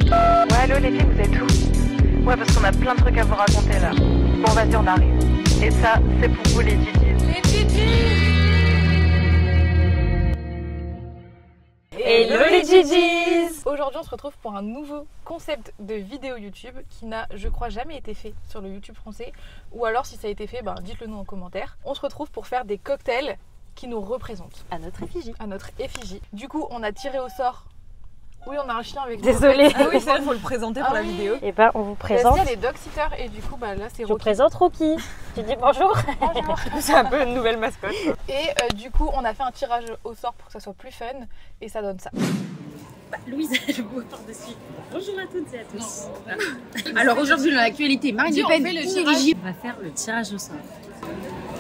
Ouais, allô les filles, vous êtes où? Ouais, parce qu'on a plein de trucs à vous raconter là. Bon, vas-y, on arrive. Et ça, c'est pour vous les Gigis. Les Gigis! Hello les Gigis! Aujourd'hui on se retrouve pour un nouveau concept de vidéo YouTube qui n'a, je crois, jamais été fait sur le YouTube français. Ou alors si ça a été fait, dites-le nous en commentaire. On se retrouve pour faire des cocktails qui nous représentent. À notre effigie. À notre effigie. Du coup on a tiré au sort. Oui, on a un chien avec nous. Désolée. Ah oui, il faut le présenter pour la vidéo. Et ben on vous présente. Il y a les dog sitters et du coup là c'est Rocky. Je vous présente Rocky. Tu dis bonjour. Bonjour. C'est un peu une nouvelle mascotte. Et du coup on a fait un tirage au sort pour que ça soit plus fun et ça donne ça. Louise, je vous par-dessus. Bonjour à toutes et à tous. Alors aujourd'hui dans l'actualité, Marine Le Pen, on va faire le tirage au sort.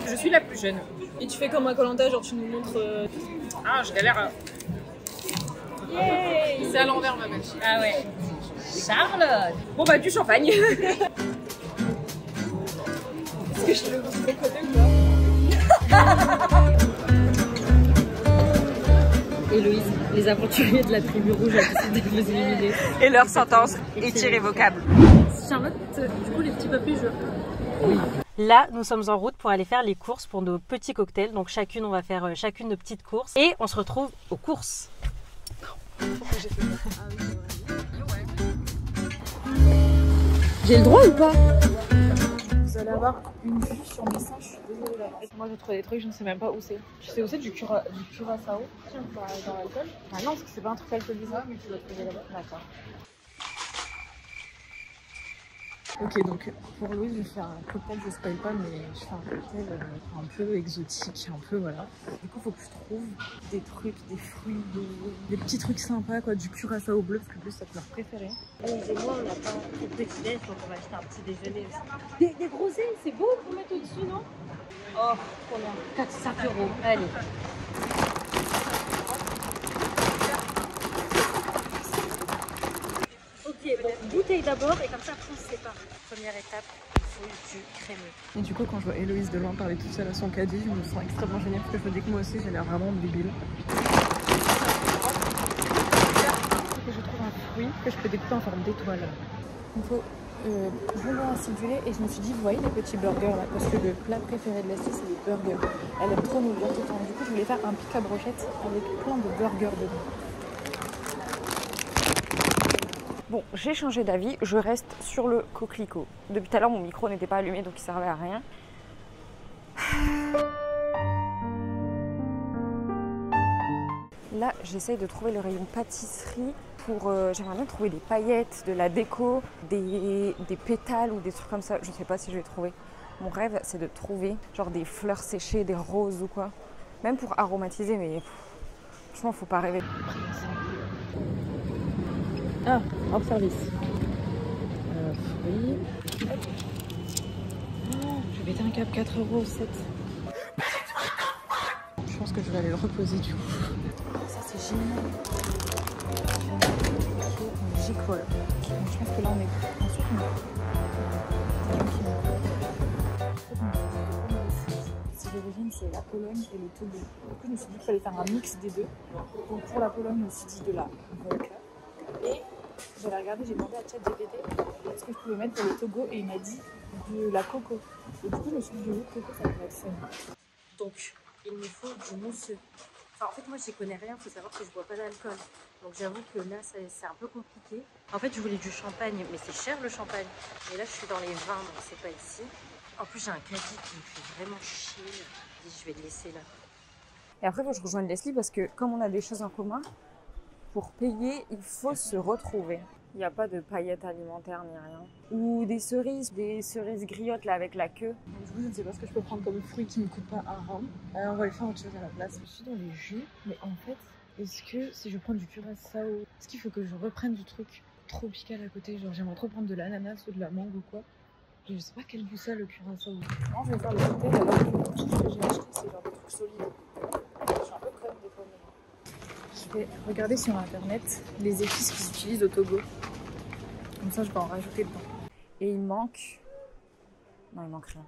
Je suis la plus jeune. Et tu fais comme un Koh-Lanta, genre tu nous montres. Ah, je galère. Yay! C'est à l'envers ma belle. Ah ouais. Charlotte. Bon bah du champagne. Est-ce que je le montre de côté ou pas? Héloïse, les aventuriers de la tribu rouge ont décidé de vous éliminer. Et leur sentence est irrévocable. Charlotte, du coup les petits papiers je... Oui. Là, nous sommes en route pour aller faire les courses pour nos petits cocktails. Donc chacune, on va faire chacune nos petites courses. Et on se retrouve aux courses. J'ai le droit ou pas? Vous allez avoir une vue sur mes seins, je suis désolée là. Moi j'ai trouvé des trucs, je ne sais même pas où c'est. Tu sais où c'est? Du curaçao. Tiens, dans l'alcool. Ah non, parce que c'est pas un truc alcoolisé, mais tu dois trouver là-bas. D'accord. Ok, donc pour Louise, je vais faire un cocktail, je spoil pas, mais je fais un cocktail un peu exotique, un peu voilà. Du coup, faut que je trouve des trucs, des fruits, des petits trucs sympas, quoi, du curaçao bleu, parce que bleu, c'est sa couleur préférée. Et moi, on n'a pas trop de petit-déj, donc on va acheter un petit déjeuner aussi. Des groseilles, c'est beau pour mettre au-dessus, non? Oh, trop bien. 4-5 €. Allez. Ok, bon, bouteille d'abord et comme ça après on se sépare. Première étape, il faut du crémeux. Et du coup, quand je vois Héloïse de loin parler toute seule à son caddie, je me sens extrêmement gênée parce que je me dis que moi aussi j'ai l'air vraiment débile. Je trouve un fruit que je peux découper en forme d'étoile. Il me faut bonbons acidulés et je me suis dit, vous voyez les petits burgers là, parce que le plat préféré de Leslie c'est les burgers. Elle aime trop nous dire tout le temps. Du coup, je voulais faire un pic à brochette avec plein de burgers dedans. Bon, j'ai changé d'avis, je reste sur le coquelicot. Depuis tout à l'heure, mon micro n'était pas allumé, donc il servait à rien. Là, j'essaye de trouver le rayon pâtisserie pour... j'aimerais bien trouver des paillettes, de la déco, des pétales ou des trucs comme ça. Je sais pas si je vais trouver. Mon rêve, c'est de trouver genre des fleurs séchées, des roses ou quoi. Même pour aromatiser, mais franchement, faut pas rêver. Ah, hors service. Fruits. Oh, je vais mettre un cap 4 € 7. Je pense que je vais aller le reposer du coup. Ça c'est génial. J'y colle. Je pense que là on est ensuite si j'origine c'est la Pologne et le Togo. Du coup je me suis dit qu'il fallait faire un mix des deux. Donc pour la Pologne je me suis dit de la vodka. Et j'avais regardé, j'ai demandé à ChatGPT ce que je pouvais mettre pour le Togo et il m'a dit de la coco. Et du coup, je me suis dit, de l'eau de coco, ça pourrait être fun. Donc, il me faut du mousseux. Enfin, en fait, moi, j'y connais rien. Il faut savoir que je bois pas d'alcool. Donc, j'avoue que là, c'est un peu compliqué. En fait, je voulais du champagne, mais c'est cher le champagne. Mais là, je suis dans les vins, donc c'est pas ici. En plus, j'ai un caddie qui me fait vraiment chier. Je dis, je vais le laisser là. Et après, il faut que je rejoigne Leslie parce que comme on a des choses en commun, pour payer, il faut se retrouver. Il n'y a pas de paillettes alimentaires ni rien. Ou des cerises griottes là avec la queue. Du coup, je ne sais pas ce que je peux prendre comme fruit qui ne me coûte pas un rond. On va aller faire autre chose à la place. Je suis dans les jus, mais en fait, est-ce que si je prends du curaçao, est-ce qu'il faut que je reprenne du truc tropical à côté? Genre, j'aimerais trop prendre de l'ananas ou de la mangue ou quoi. Je sais pas quel goût ça le curaçao. Non, je vais faire le cocktail alors que tout ce que j'ai acheté, c'est genre des trucs solides. Je suis un peu crème des pommes. Je vais regarder sur internet les épices qu'ils utilisent au Togo. Comme ça, je vais en rajouter dedans. Et il manque... Non, il manque rien.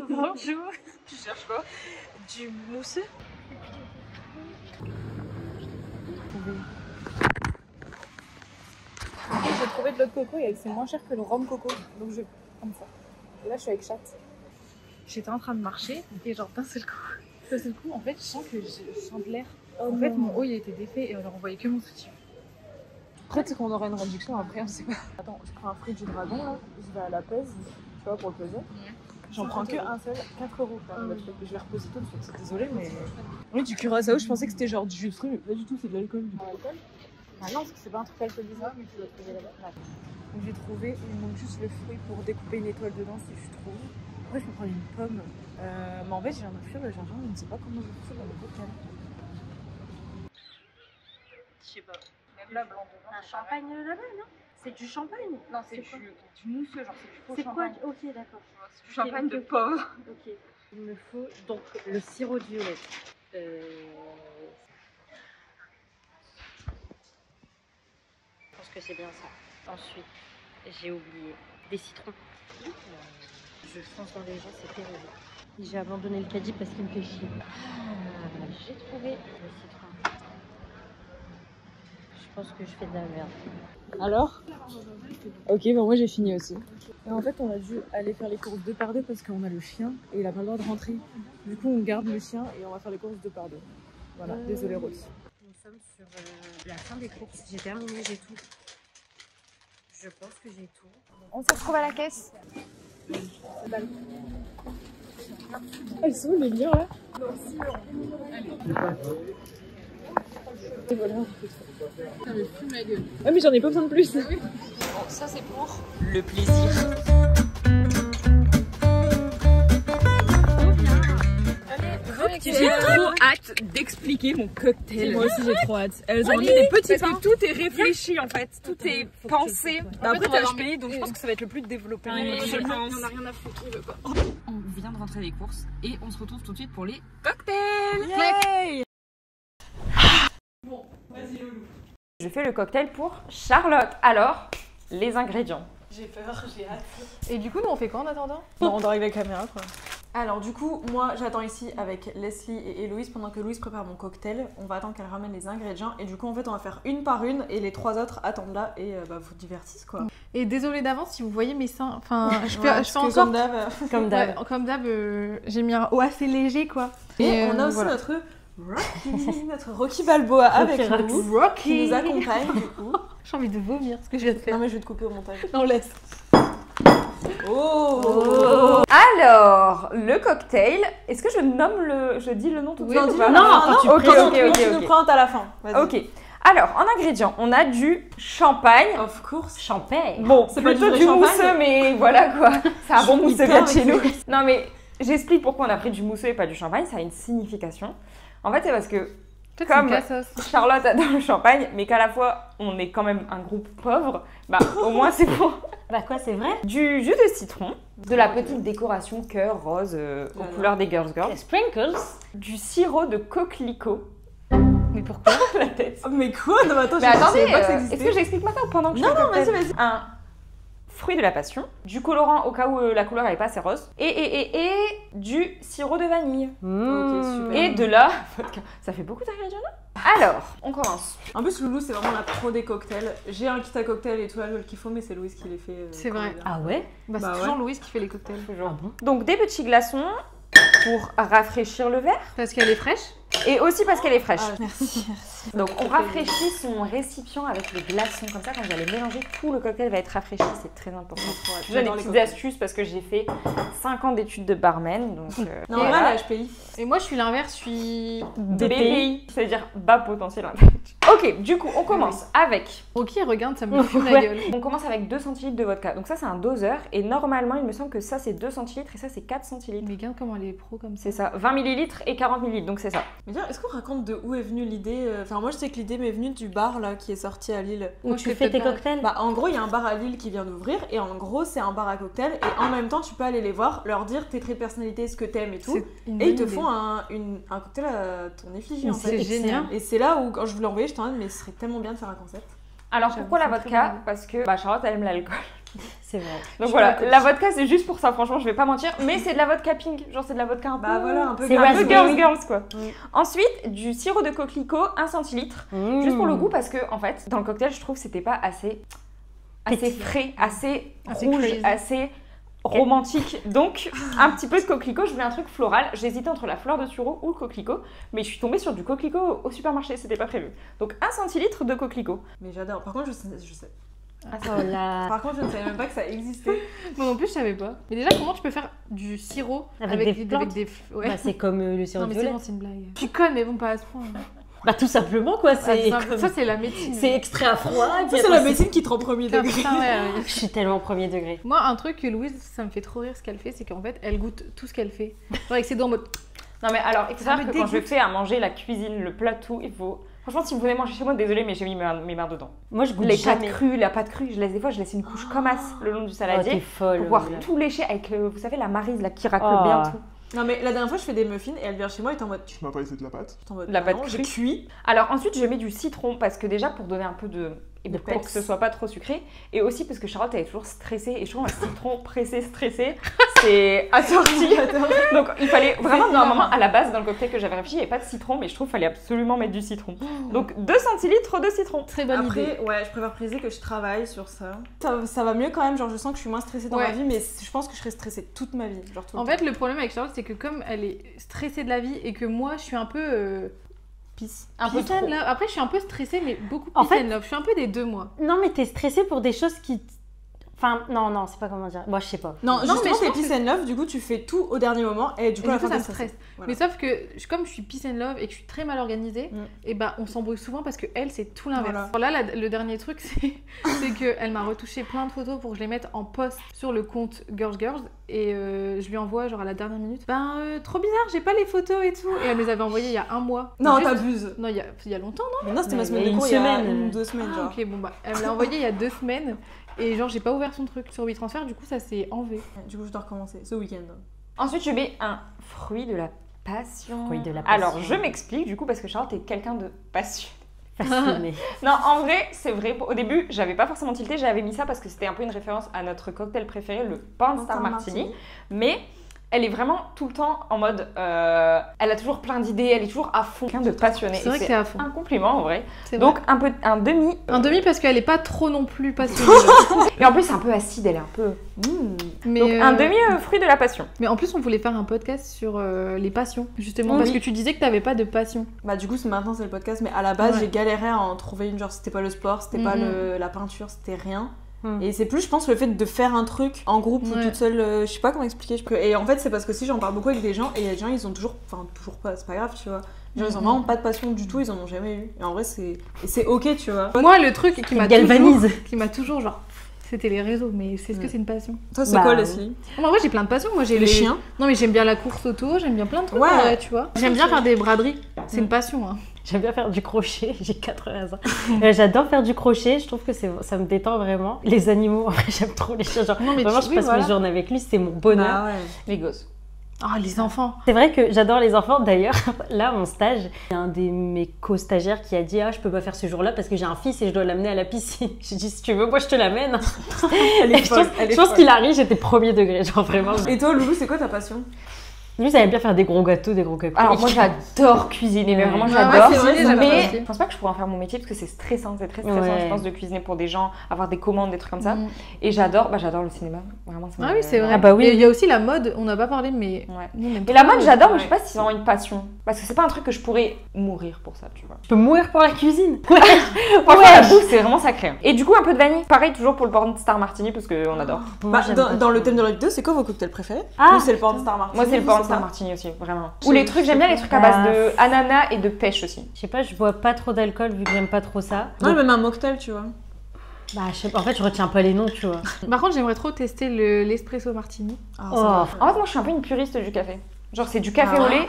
Bonjour. Tu cherches quoi? Du mousseux? trouvé de l'autre coco et c'est moins cher que le rhum coco. Donc je vais prendre ça. Et là, je suis avec Chat. J'étais en train de marcher et genre d'un seul coup, en fait, je sens que je sens de l'air. En fait, mon haut il était défait et alors on voyait que mon soutif. Après, c'est qu'on aura une réduction après, on sait pas. Attends, je prends un fruit du dragon là, je vais à la pèse, tu vois, pour le peser. J'en prends que un seul, 4 € quand même. Je vais reposer tout de suite, c'est désolé, mais. Oui, du curaçao, je pensais que c'était genre du jus de fruits, mais pas du tout, c'est de l'alcool. Ah non, parce que c'est pas un truc alcoolisé, mais tu dois trouver là-bas. Donc j'ai trouvé, il me manque juste le fruit pour découper une étoile dedans si je trouve. Après, je peux prendre une pomme. Mais en fait, j'ai un infure le gingembre, je ne sais pas comment je fais dans le bocal. Je sais pas. Là, blanc dedans. Un champagne là-bas, non? C'est du champagne? Non, c'est du mousseux, genre c'est du faux champagne. C'est quoi? Ok, d'accord. C'est du champagne de pauvre. Ok. Il me faut donc le sirop de violette. Je pense que c'est bien ça. Ensuite, j'ai oublié des citrons. Je fonce dans les gens, c'est terrible. J'ai abandonné le caddie parce qu'il me fait chier. J'ai trouvé le citron. Je pense que je fais de la merde. Alors? Ok, bah moi j'ai fini aussi. Et en fait, on a dû aller faire les courses 2 par 2 parce qu'on a le chien et il a pas le droit de rentrer. Du coup, on garde le chien et on va faire les courses 2 par 2. Voilà, désolé Rose. Nous sommes sur la fin des courses. J'ai terminé, j'ai tout. Je pense que j'ai tout. On se retrouve à la caisse. Elles sont les liens là? Et voilà. Ça me fume la gueule. Ah mais j'en ai pas besoin de plus. Bon, Ça, c'est pour. Le plaisir. J'ai trop hâte d'expliquer mon cocktail. Moi aussi j'ai trop hâte. Elles ont mis des petits pains. Tout est réfléchi en fait, tout est pensé. Après t'as HPI donc je pense que ça va être le plus développé. Je pense. On a rien à foutre, je veux pas. On vient de rentrer des courses et on se retrouve tout de suite pour les cocktails. Yay! Je fais le cocktail pour Charlotte. Alors, les ingrédients. J'ai peur, j'ai hâte. Et du coup, nous, on fait quoi en attendant? Non, on dort avec la caméra quoi. Alors du coup, moi j'attends ici avec Leslie et Héloïse pendant que Louise prépare mon cocktail. On va attendre qu'elle ramène les ingrédients et du coup en fait on va faire une par une et les 3 autres attendent là et vous divertissent quoi. Et désolée d'avance si vous voyez mes seins. Enfin, je fais Ouais, en sorte. comme d'hab. Comme d'hab. Ouais, comme d'hab, j'ai mis un haut assez léger quoi. Et on a aussi voilà. notre Rocky Balboa avec nous. Rocky Qui nous accompagne du coup. J'ai envie de vomir ce que je viens de faire. Non mais je vais te couper au montage. Non, laisse. Oh. Alors, le cocktail, est-ce que je dis le nom tout de Oui, suite ou pas? Non, tu présentes, tu nous présentes à la fin. Vas-y. Ok. Alors, en ingrédients, on a du champagne. Of course. Champagne. Bon, C'est pas plutôt du vrai du champagne. mousseux, mais voilà quoi. C'est un bon suis mousseux hyper bien de chez nous. vexée. Non mais, j'explique pourquoi on a pris du mousseux et pas du champagne, ça a une signification. En fait, c'est parce que Toi, comme c'est une cassos. Charlotte adore le champagne, mais qu'à la fois, on est quand même un groupe pauvre, bah au moins c'est pour Bah quoi, c'est vrai? du jus de citron, de la petite décoration cœur rose aux couleurs des Girls Girls, Sprinkles. du sirop de coquelicot. Mais pourquoi? La tête. Oh, mais quoi? Non mais attends, Mais je attendez, savais pas que ça est-ce existait. que j'explique maintenant ou pendant que je Non, fais le non, cocktail? vas-y. Un fruit de la passion, du colorant au cas où la couleur n'est pas assez rose, et du sirop de vanille. Ok, super. Et de la vodka. Ça fait beaucoup d'ingrédients là? Alors, on commence. En plus, Loulou, c'est vraiment la pro des cocktails. J'ai un kit à cocktail et tout là, qu'il faut, mais c'est Louise qui les fait. C'est quand vrai. elle vient. Ah ouais? Bah, c'est Bah toujours ouais. Louise qui fait les cocktails. Toujours. Donc des petits glaçons pour rafraîchir le verre Parce qu'elle est fraîche. et aussi parce qu'elle est fraîche. Ah, merci, merci. Donc on rafraîchit son récipient avec les glaçons comme ça. Quand vous allez mélanger, tout le cocktail va être rafraîchi, c'est très important. Je donne des petites astuces parce que j'ai fait 5 ans d'études de barman. Donc Non, voilà. là, la HPI. Et moi, je suis l'inverse, je suis. BPI, c'est-à-dire bas potentiel intellectuel. Ok, du coup on commence avec... Rocky, regarde, ça me fume la Ouais. gueule. On commence avec 2 centilitres de vodka. Donc ça c'est un doseur et normalement il me semble que ça c'est 2 centilitres et ça c'est 4 centilitres. Mais regarde comment elle est pro comme ça. C'est ça, 20 millilitres et 40 millilitres, donc c'est ça. Mais tiens, est-ce qu'on raconte de où est venue l'idée Enfin, moi, je sais que l'idée m'est venue du bar là qui est sorti à Lille. Où Moi, tu je fais fais tes peut-être cocktails? Bah, en gros, il y a un bar à Lille qui vient d'ouvrir et en gros, c'est un bar à cocktails et en même temps, tu peux aller les voir, leur dire tes traits de personnalité, ce que t'aimes et tout. C'est une Et ils te bonne idée. font un cocktail à ton effigie en C'est fait. génial. Et c'est là où, quand je vous l'ai envoyé, je t'en dis, mais ce serait tellement bien de faire un concept. Alors J'avoue, pourquoi la c'est une très vodka? bonne idée. Parce que bah, Charlotte elle aime l'alcool. C'est vrai. Donc Je voilà, suis la vodka c'est juste pour ça, franchement je vais pas mentir. Mais c'est de la vodka pink, genre c'est de la vodka un peu... Bah voilà, un peu C'est un peu raspberry. girls girls quoi. Oui. Ensuite, du sirop de coquelicot, 1 centilitre. Juste pour le goût parce que en fait, dans le cocktail je trouve que c'était pas assez assez frais, assez Assez rouge, crazy. assez romantique. Donc, un petit peu de coquelicot. Je voulais un truc floral. J'hésitais entre la fleur de sureau ou le coquelicot. Mais je suis tombée sur du coquelicot au supermarché. C'était pas prévu. Donc, 1 centilitre de coquelicot. Mais j'adore. Par contre, je sais. Oh là. Par contre, je ne savais même pas que ça existait. Moi non plus, je savais pas. Mais déjà, comment tu peux faire du sirop Avec des plantes Ouais. Bah, c'est comme le sirop Non, de mais c'est violet. bon, c'est une blague. Je suis conne, mais bon, pas à ce point. Bah, tout simplement, quoi. C'est Ça, c'est la médecine. c'est extrait à froid. et puis C'est après, la médecine qui te rend premier Putain, degré. putain, ouais. Je suis tellement premier degré. Moi, un truc que Louise, ça me fait trop rire ce qu'elle fait, c'est qu'en fait, elle goûte tout ce qu'elle fait. Genre avec ses doigts en mode. Non, mais alors, il faut savoir me que quand je dégoûte. fais à manger la cuisine, le plat, tout, il faut. Franchement, si vous venez manger chez moi, désolé, mais j'ai mis mes mains dedans. Moi, je goûte Les jamais. pâtes crues, la pâte crue, des fois, je laisse une couche comme as le long du Oh, t'es saladier. folle. Pour pouvoir Oula. tout lécher avec, vous savez, la maryse là, qui racle Oh. bien tout. Non, mais la dernière fois, je fais des muffins et elle vient chez moi et t'es en mode. Tu m'as pas laissé de la pâte. T'es en mode, La bah pâte non, crue. j'ai cuit. Alors ensuite, je mets du citron parce que déjà pour donner un peu de et De pour peps. que ce soit pas trop sucré, et aussi parce que Charlotte elle est toujours stressée et je trouve un citron pressé, stressé, c'est assorti. Donc il fallait vraiment dans un moment à la base dans le cocktail que j'avais réfléchi, il n'y avait pas de citron, mais je trouve qu'il fallait absolument mettre du citron. Donc 2 centilitres de citron. Très bonne idée. Après, ouais, je préfère préciser que je travaille sur ça. Ça va mieux quand même, genre je sens que je suis moins stressée dans Ouais. ma vie, mais je pense que je serai stressée toute ma vie. Genre tout le En temps. fait, le problème avec Charlotte, c'est que comme elle est stressée de la vie et que moi, je suis un peu. Un peu peace and trop. love. Après, je suis un peu stressée, mais beaucoup En peace fait- and love. Je suis un peu des deux, moi. Non, mais t'es stressée pour des choses qui. Enfin, non, c'est pas comment dire. Moi, je sais pas. Non, mais justement, je t'es pense peace and love, du coup tu fais tout au dernier moment et du coup, Et à du la coup, fin, ça t'es me stressée. stresse. Voilà. Mais sauf que, comme je suis peace and love et que je suis très mal organisée, Mm. et bah, on s'embrouille souvent parce que elle, c'est tout l'inverse. Voilà. Là, le dernier truc, c'est qu'elle m'a retouché plein de photos pour que je les mette en post sur le compte Girls et je lui envoie genre à la dernière minute. Trop bizarre, j'ai pas les photos et tout. Et elle me les avait envoyées il y a un mois. Non, Juste- t'abuses. Non, il y a longtemps, non? Mais non, c'était ma Mais semaine il y a de cours, une il y a semaine. une ou 2 semaines, Ah, genre. ok, bon bah, elle me l'a envoyé il y a 2 semaines. Et genre, j'ai pas ouvert son truc sur WeTransfer, du coup, ça s'est enlevé. Du coup, je dois recommencer ce week-end. Ensuite, je mets un fruit de la passion. Fruit de la passion. Alors, je m'explique du coup parce que Charlotte est quelqu'un de passionné. Fascinée. Non, en vrai, c'est vrai. Au début, j'avais pas forcément tilté, j'avais mis ça parce que c'était un peu une référence à notre cocktail préféré, le Porn Star Martini. Mais elle est vraiment tout le temps en mode. Elle a toujours plein d'idées, elle est toujours à fond. Quelqu'un de passionné. C'est vrai Et que c'est à fond. un compliment en vrai. C'est Donc, vrai. un demi. Un demi parce qu'elle est pas trop non plus passionnée. Et en plus, c'est un peu acide, elle est un peu. mais, Donc, un demi fruit de la passion. Mais en plus, on voulait faire un podcast sur les passions, justement, Oui. parce que tu disais que t'avais pas de passion. Bah, du coup, maintenant c'est le podcast, mais à la base, Ouais. j'ai galéré à en trouver une. Genre, c'était pas le sport, c'était pas la peinture, c'était rien. Et c'est plus, je pense, le fait de faire un truc en groupe ou Ouais. toute seule, je sais pas comment expliquer. Et en fait, c'est parce que si j'en parle beaucoup avec des gens, et il y a des gens, ils ont toujours pas, c'est pas grave, tu vois. Genre, ils ont vraiment pas de passion du tout, ils en ont jamais eu. Et en vrai, c'est ok, tu vois. Moi, le truc qui m'a galvanise. toujours genre. C'était les réseaux, mais c'est ce que c'est une passion. Toi, c'est Bah, quoi, ouais. Leslie? Moi, j'ai plein de passions. Moi, j'ai Les chiens? Non, mais j'aime bien la course auto, j'aime bien plein de trucs, Ouais. en vrai, tu vois. J'aime bien faire des braderies. C'est une passion, hein. J'aime bien faire du crochet, j'ai 80 ans. J'adore faire du crochet, je trouve que ça me détend vraiment. Les animaux, en vrai, j'aime trop les chiens. Genre, Non, mais vraiment, tu- je oui, passe voilà. mes journées avec lui, c'est mon bonheur. Bah ouais. Les gosses. Ah, les enfants. C'est vrai que j'adore les enfants. D'ailleurs, là, mon stage, il y a un de mes co-stagiaires qui a dit « Ah, je peux pas faire ce jour-là parce que j'ai un fils et je dois l'amener à la piscine. » J'ai dit « Si tu veux, moi, je te l'amène. » Elle est folle, elle est Je pense folle. qu'il arrive, j'étais premier degré, genre vraiment. Et toi, Loulou, c'est quoi ta passion? Lui, ça aime bien faire des gros gâteaux, des gros cupcakes. Alors moi j'adore cuisiner, mais vraiment Ouais, j'adore. ouais, c'est vrai, j'adore mais aussi. je pense pas que je pourrais en faire mon métier parce que c'est stressant, c'est très stressant Ouais. je pense de cuisiner pour des gens, avoir des commandes, des trucs comme ça. Mm. Et j'adore le cinéma, vraiment. Ça Ah me- oui, c'est vrai. Ah bah oui. Et il y a aussi la mode, on n'a pas parlé, mais. Ouais. Nous, on aime Et trop la mode j'adore, mais ouais. je sais pas si c'est vraiment une passion. Parce que c'est pas un truc que je pourrais mourir pour ça, tu vois. Je peux mourir pour la cuisine. Franchement la bouffe c'est vraiment sacré. Hein. Et du coup un peu de vanille, pareil toujours pour le Porn Star Martini parce qu'on adore. Moi, Bah, j'aime pas dans le trop. thème de la vidéo, c'est quoi vos cocktails préférés? Ah, Ou c'est le Porn Star Martini? Moi c'est le vous, Porn c'est Star quoi? Martini aussi, vraiment. Ou les trucs, j'aime bien les trucs à Bah, base de ananas et de pêche aussi. Je sais pas, je bois pas trop d'alcool vu que j'aime pas trop ça. Ouais, Donc, même un mocktail, tu vois. bah, je sais pas, en fait, je retiens pas les noms, tu vois. Par contre, j'aimerais trop tester l'espresso martini. Ah, Oh. ça va. En fait moi je suis un peu une puriste du café. Genre c'est du café Ah. au lait.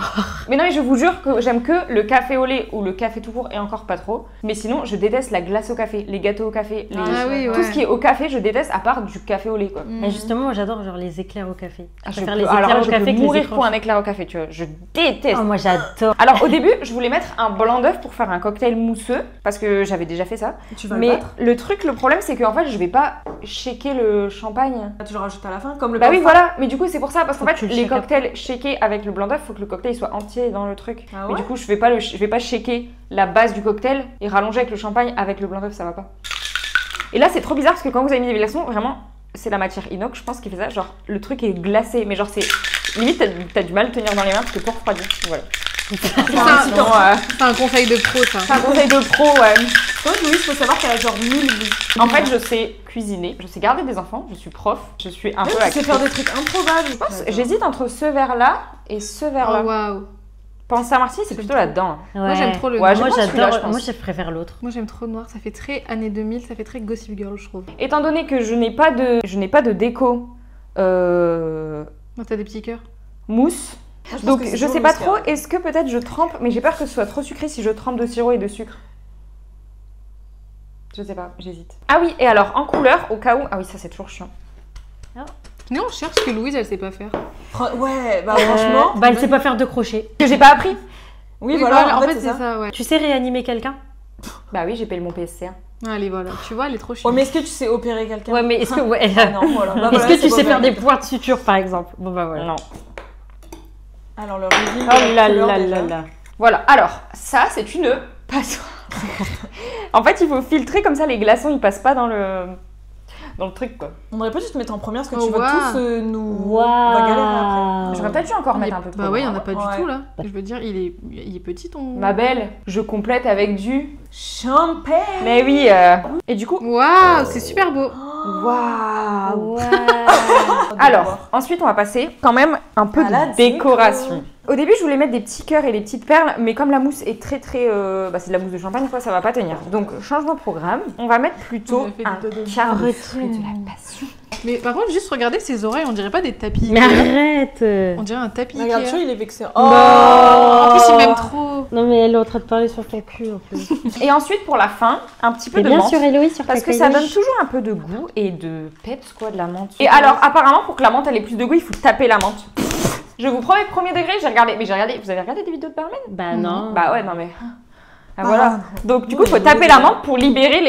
Mais non mais je vous jure que j'aime que le café au lait ou le café tout court et encore pas trop. Mais sinon je déteste la glace au café, les gâteaux au café, les... Ah oui, tout ouais. ce qui est au café je déteste à part du café au lait quoi. Mais justement, moi, j'adore genre les éclairs au café. Ah, Je je préfère peux- les alors éclairs là, au je café peux que les mourir écrans. pour un éclair au café tu vois, je déteste. Oh, moi, j'adore. Alors au début je voulais mettre un blanc d'œuf pour faire un cocktail mousseux parce que j'avais déjà fait ça. Tu vas le Mais battre? le truc, le problème c'est qu'en fait je vais pas shaker le champagne. Tu le rajoutes à la fin, comme le Bah oui Porn Star. voilà, mais du coup c'est pour ça parce qu'en Faut que fait tu le les shakes cocktails shakés avec le blanc d'œuf, faut que le cocktail soit entier dans le truc. Ah Mais ouais? du coup je vais pas shaker la base du cocktail et rallonger avec le champagne avec le blanc d'œuf, ça va pas. Et là, c'est trop bizarre parce que quand vous avez mis des glaçons, vraiment, c'est la matière inox, je pense, qui fait ça. Genre, le truc est glacé, mais genre, c'est. Limite, t'as du mal à le tenir dans les mains parce que pour refroidir. Voilà. C'est un conseil de pro, ça. C'est un conseil de pro, ouais. Toi, Louise, faut savoir qu'elle a genre 1000 vies. En fait, je sais cuisiner, je sais garder des enfants, je suis prof, je suis un peu Tu sais faire des trucs improbables. Je pense, j'hésite entre ce verre-là et ce verre-là. Oh, waouh. Pensez à Marty, c'est plutôt là-dedans. Ouais. Moi, j'aime trop le Ouais, noir. moi, j'adore. Moi, je préfère l'autre. Moi, j'aime trop le noir. Ça fait très années 2000, ça fait très Gossip Girl, je trouve. Étant donné que je n'ai pas de déco Non, t'as des petits cœurs. mousse, donc je sais pas trop, est-ce que peut-être je trempe, mais j'ai peur que ce soit trop sucré si je trempe de sirop et de sucre. Je sais pas, j'hésite. Ah oui, et alors en couleur, au cas où, ah oui, ça c'est toujours chiant. Mais on cherche ce que Louise, elle sait pas faire. Ouais, bah franchement. Bah, elle sait pas faire de crochet. Que j'ai pas appris. Oui, voilà, en fait, c'est ça, ouais. Tu sais réanimer quelqu'un? Bah oui, j'ai payé mon PSC1. Allez, voilà. Tu vois, elle est trop chiante. Ouais, mais est-ce que tu sais opérer quelqu'un? Ouais, mais est-ce que. Ouais. Ah non, voilà. Bah, Est-ce voilà, que c'est tu pas sais faire vrai. des points de suture par exemple? Bon, bah voilà. Non. Alors, le reveal. Oh là là là là. Voilà, alors, ça c'est une passoire. En fait, il faut filtrer comme ça, les glaçons ils passent pas dans le truc quoi. On aurait pas dû te mettre en première parce que Oh, tu vas wow. tous on va galérer après. Waouh. J'aurais peut-être dû encore mettre un peu trop. Bah ouais, il y en a pas Ouais. du tout là. Je veux dire, il est petit ton. Ma belle, je complète avec du. Champagne. Mais oui, et du coup. Waouh, c'est super beau. Waouh. Waouh. Alors, ensuite on va passer quand même un peu À la de décoration. Au début, je voulais mettre des petits cœurs et des petites perles, mais comme la mousse est très bah c'est de la mousse de champagne quoi, ça va pas tenir. Donc changement de programme, on va mettre plutôt On a fait un des dodos. quart de Arrête. fruit de la passion. Mais par contre, juste regardez ses oreilles, on dirait pas des tapis. Mais Ikea. arrête. On dirait un tapis. Regarde, Ikea. tu vois, il est vexé. En plus, il m'aime trop. Non, mais elle est en train de parler sur ton cul en plus. Et ensuite pour la fin, un petit peu Et de bien menthe. sûr, Héloïse, sur Parce ta que ça donne cahier. toujours un peu de goût et de peps quoi, de la menthe. Et alors apparemment pour que la menthe elle ait plus de goût, il faut taper la menthe. Je vous promets, premier degré, j'ai regardé. Mais j'ai regardé, vous avez regardé des vidéos de barman? Bah non. Bah ouais, non mais. Ah, voilà. Donc du coup, il faut taper la menthe pour libérer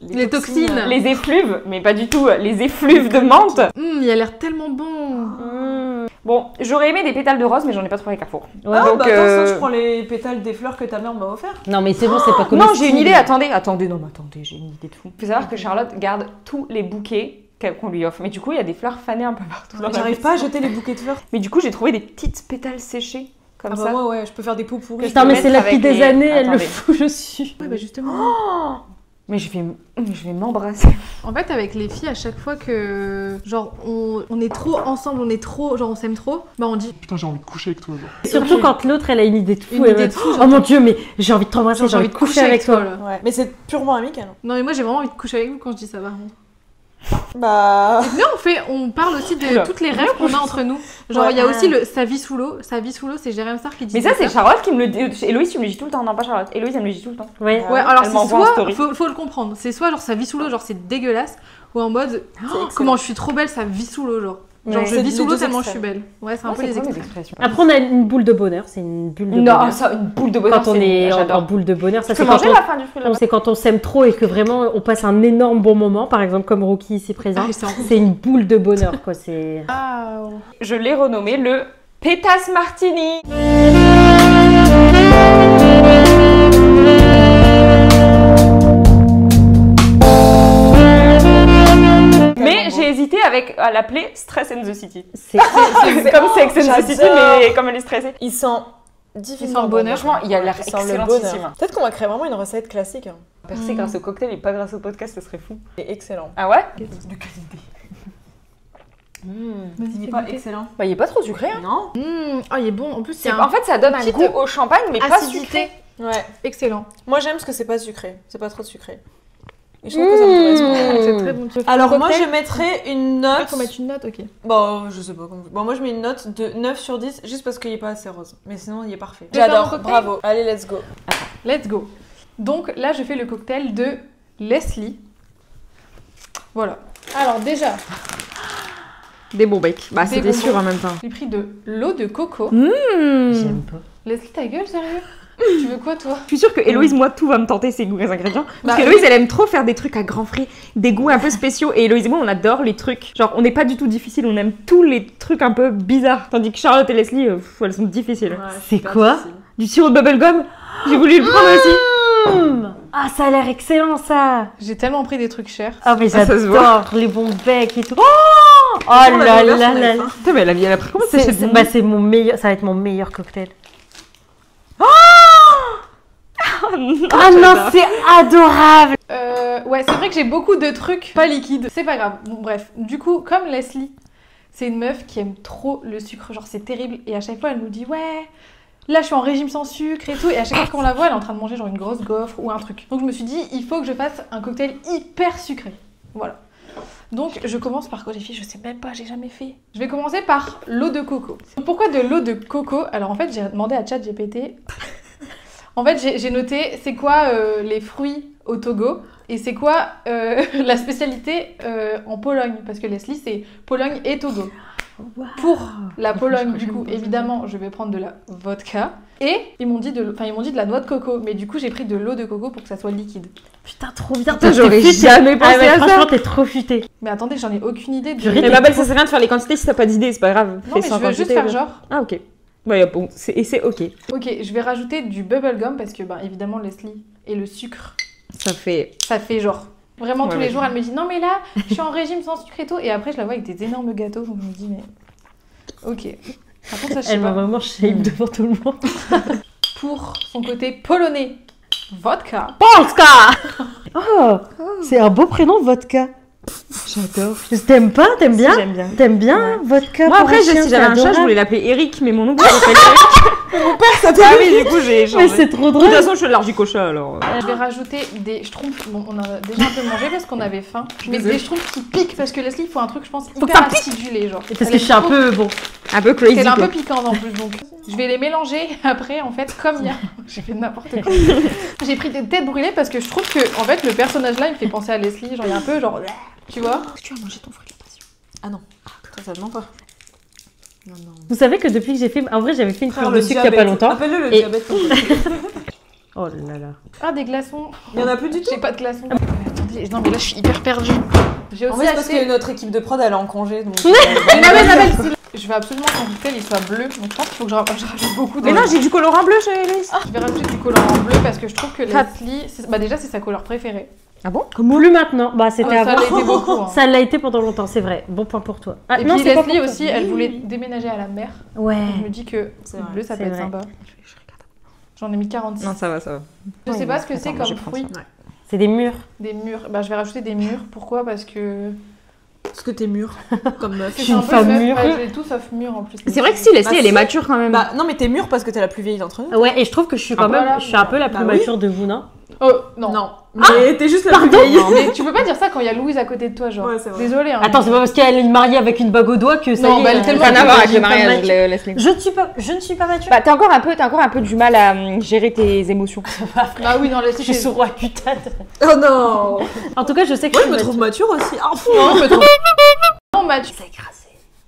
Les toxines. les effluves, mais pas du tout les effluves de menthe. Il a l'air tellement bon. Bon, j'aurais aimé des pétales de rose, mais j'en ai pas trouvé à Carrefour. Ouais. Ah, Donc, bah attends, ça, je prends les pétales des fleurs que ta mère m'a offert. Non, mais c'est bon, c'est pas comestible. Non, j'ai une idée, attendez, non mais attendez, j'ai une idée de fou. Il faut savoir que Charlotte garde tous les bouquets qu'on lui offre. Mais du coup, il y a des fleurs fanées un peu partout. dans la J'arrive pas à maison. jeter les bouquets de fleurs. Mais du coup, j'ai trouvé des petites pétales séchées, comme Ah ça. bah moi, ouais, je peux faire des pots pourris. Putain, mais c'est la fille avec des les- années, elle le Attendez. fout dessus. Ouais, bah justement. Mais je vais m'embrasser. En fait, avec les filles, à chaque fois que genre on est trop ensemble, on est trop, genre on s'aime trop, bah on dit Putain, j'ai envie de coucher avec toi. Genre. Surtout quand l'autre, elle a une idée de fou. Une elle idée va de être, fou, genre, oh mon dieu, mais j'ai envie de t'embrasser, genre, j'ai envie de coucher avec toi. là. Ouais, mais c'est purement amical. Non mais moi j'ai vraiment envie de coucher avec vous quand je dis ça par contre. Bah. Mais on parle aussi de Oula. toutes les rêves qu'on a entre nous. Genre il y a Ouais. aussi sa vie sous l'eau. Sa vie sous l'eau, c'est Jérém Star qui dit Mais ça, c'est Charlotte qui me le dit. Héloïse, tu me le dis tout le temps. Non, pas Charlotte. Héloïse, elle me le dit tout le temps. Ouais. Ouais, alors Elle c'est m'envoie en soit, story. faut le comprendre, c'est soit genre sa vie sous l'eau, genre c'est dégueulasse, ou en mode excellent. comment je suis trop belle, sa vie sous l'eau, genre. Genre Ouais. je C'est vis les sous l'eau deux tellement je suis extrêmes. belle. Ouais, c'est un Ouais, peu c'est les quoi mes extrêmes. expressions Après, on a une boule de bonheur. C'est une bulle de Non, bonheur. ça, une boule de bonheur. Quand on est en j'adore. boule de bonheur, ça Tu peux c'est quand manger la fin du fruit là-bas. c'est quand on s'aime trop et que vraiment on passe un énorme bon moment, par exemple comme Rookie ici présent. Ah, c'est en- C'est une boule de bonheur quoi. C'est. Waouh. Je l'ai renommé le Pétasse Martini. Mais j'ai hésité à l'appeler Stress and the City. C'est. C'est comme Sex and the City, J'adore. mais comme elle est stressée. Il sent difficilement Il sent le bonheur. Franchement, il a l'air Il sent le excellentissime. bonheur. Peut-être qu'on va créer vraiment une recette classique. Hein. Percé grâce au cocktail et pas grâce au podcast, ce serait fou. C'est excellent. Ah ouais? De qualité. Vas-y, Il est fais pas goûter. excellent. Bah, il est pas trop sucré. Hein. Non. Ah, il est bon. En plus, c'est En fait, ça donne un petite goût au champagne, mais pas acidité. sucré. Ouais. Excellent. Moi j'aime parce que c'est pas sucré. C'est pas trop sucré. Et je trouve que ça me correspond. C'est très bon. Tu veux faire Alors un moi cocktail je mettrais une Ah, note. faut mettre une note, ok. Bon, je sais pas. Bon, moi je mets une note de 9 sur 10 juste parce qu'il est pas assez rose. Mais sinon il est parfait. Tu veux faire un J'adore. cocktail Bravo. Allez, let's go. Let's go. Donc là, je fais le cocktail de Leslie. Voilà. Alors déjà, Des bons becs. Bah, Des c'était bonbons. sûr en même temps. j'ai pris de l'eau de coco. J'aime pas. Leslie, ta gueule, sérieux? Tu veux quoi, toi? Je suis sûre que Héloïse, moi, tout va me tenter ses goûts, les ingrédients. Parce Bah, qu'Héloïse, elle aime trop faire des trucs à grands frais, des goûts un peu spéciaux. Et Héloïse et moi, on adore les trucs. Genre, on n'est pas du tout difficile, on aime tous les trucs un peu bizarres. Tandis que Charlotte et Leslie, elles sont difficiles. C'est quoi? Du sirop de bubblegum, j'ai voulu le prendre aussi. Ah, ça a l'air excellent, ça. J'ai tellement pris des trucs chers. Ah, mais ça se j'adore les bons becs et tout. Oh On là l'a là ouvert, là on là. a faim. Putain, mais elle a pris comment C'est mon meilleur, ça va être mon meilleur cocktail. Ah non, c'est adorable. Ouais, c'est vrai que j'ai beaucoup de trucs pas liquides. C'est pas grave. Bon, bref. Du coup, comme Leslie, c'est une meuf qui aime trop le sucre. Genre, c'est terrible. Et à chaque fois, elle nous dit, ouais, là, je suis en régime sans sucre et tout. Et à chaque fois qu'on la voit, elle est en train de manger genre une grosse gaufre ou un truc. Donc, je me suis dit, il faut que je fasse un cocktail hyper sucré. Voilà. Donc, je commence par quoi, les filles? Je sais même pas, j'ai jamais fait. Je vais commencer par l'eau de coco. Pourquoi de l'eau de coco? Alors, en fait, j'ai demandé à ChatGPT. En fait, j'ai noté c'est quoi les fruits au Togo et c'est quoi la spécialité en Pologne. Parce que Leslie, c'est Pologne et Togo. Wow. Pour la Pologne, du coup, évidemment, je vais prendre de la vodka. Et ils m'ont dit de la noix de coco. Mais du coup, j'ai pris de l'eau de coco pour que ça soit liquide. Putain, trop bien. Putain, j'aurais jamais pensé à ça. Franchement, t'es trop futée. Mais attendez, j'en ai aucune idée. Mais ma belle, ça sert à rien de faire les quantités si t'as pas d'idée, c'est pas grave. Non, mais je veux juste faire genre. Ah, ok. Ouais, bon, c'est ok. Ok, je vais rajouter du bubblegum parce que, évidemment, Leslie et le sucre. Ça fait genre. Vraiment, tous les jours, elle me dit non, mais là, je suis en régime sans sucre et tout. Et après, je la vois avec des énormes gâteaux. Donc, je me dis, mais. Ok. Par contre, ça, je sais Elle m'a pas. vraiment shame devant tout le monde. Pour son côté polonais, vodka. Polska. Oh, c'est un beau prénom, vodka. J'adore. T'aimes pas? T'aimes bien? J'aime bien. T'aimes bien vodka? Moi, après, pour un chien, si j'avais un c'est chat, je adorable. voulais l'appeler Eric, mais mon oncle s'appelle Eric. Mon père s'appelle. Ah oui, du coup, j'ai changé. Mais c'est trop De drôle. toute façon, je suis allergique au chat, alors. Je vais rajouter des schtroumpfs. Bon, on a déjà un peu mangé parce qu'on avait faim. Mais des schtroumpfs qui piquent parce que Leslie, il faut un truc, je pense, que hyper ça pique. acidulé. Genre. Parce que je suis un peu bon. Un peu crazy. Elle est un quoi. peu piquante en plus, donc je vais les mélanger après, en fait, comme il y a. J'ai fait n'importe quoi. J'ai pris des têtes brûlées parce que je trouve que, en fait, le personnage là, il me fait penser à Leslie. Genre, il y a un peu genre. Tu vois? Est-ce que tu as mangé ton fruit de la passion? Ah non. Totalement pas. Non, non. Vous savez que depuis que j'ai fait... En vrai, j'avais fait une Frère, cure le de sucre il y a pas diabète. longtemps. Appelle-le le Et- diabète. comme ça. Oh là là. Ah, des glaçons. Il y en a plus du tout. J'ai pas de glaçons. Mais attendez, non, mais là, je suis hyper perdue. J'ai En aussi fait, c'est parce acheté. que notre équipe de prod elle est en congé. Donc... Isabelle, je veux absolument que mon cocktail il soit bleu, donc je pense qu'il faut que je rajoute beaucoup de. Mais non, j'ai du colorant bleu chez Loïs. Je vais rajouter du colorant bleu parce que je trouve que Leslie, déjà c'est sa couleur préférée. Ah bon? Plus maintenant. Bah, c'était Ça avant. l'a été beaucoup. Hein. Ça l'a été pendant longtemps, c'est vrai. Bon point pour toi. Ah, Et non, puis c'est pas Leslie pour toi. aussi, elle voulait déménager à la mer. Ouais. Je me dis que C'est le vrai, bleu ça peut c'est être vrai. sympa. J'en ai mis 46. Non, ça va, ça va. Je sais pas ce que c'est Attends, je comme vais prendre fruit. C'est des murs. Des mûres. Bah, je vais rajouter des mûres. Pourquoi? Parce que. Parce que t'es mûr comme meuf. C'est suis un une peu femme meuf. mûre. Ouais, j'ai tout sauf mûre en plus. C'est vrai que si, Leslie, elle est mature quand même. Bah non mais t'es mûr parce que t'es la plus vieille d'entre nous. Ouais, et je trouve que je suis quand même... voilà. Je suis un peu la plus Bah oui. mature de vous, non? Oh, non. Non. Mais t'es juste la plus Pardon. vieille. Mais tu peux pas dire ça quand il y a Louise à côté de toi, genre. Ouais, c'est vrai. Désolée. Hein. Attends, c'est pas parce qu'elle est mariée avec une bague au doigt que ça Non, y est... bah, elle est tellement Rien à voir avec je le suis pas mariage, mature. Leslie. Je ne suis pas mature. Bah, t'as encore un peu du mal à gérer tes émotions. Bah oui, non, je Leslie, suis c'est. sous roi cutade. Oh non. En tout cas, je sais que Moi je je me suis trouve mature aussi. Ah, fou. Non, je me trouve. Non, Mathieu. Ça écrasé.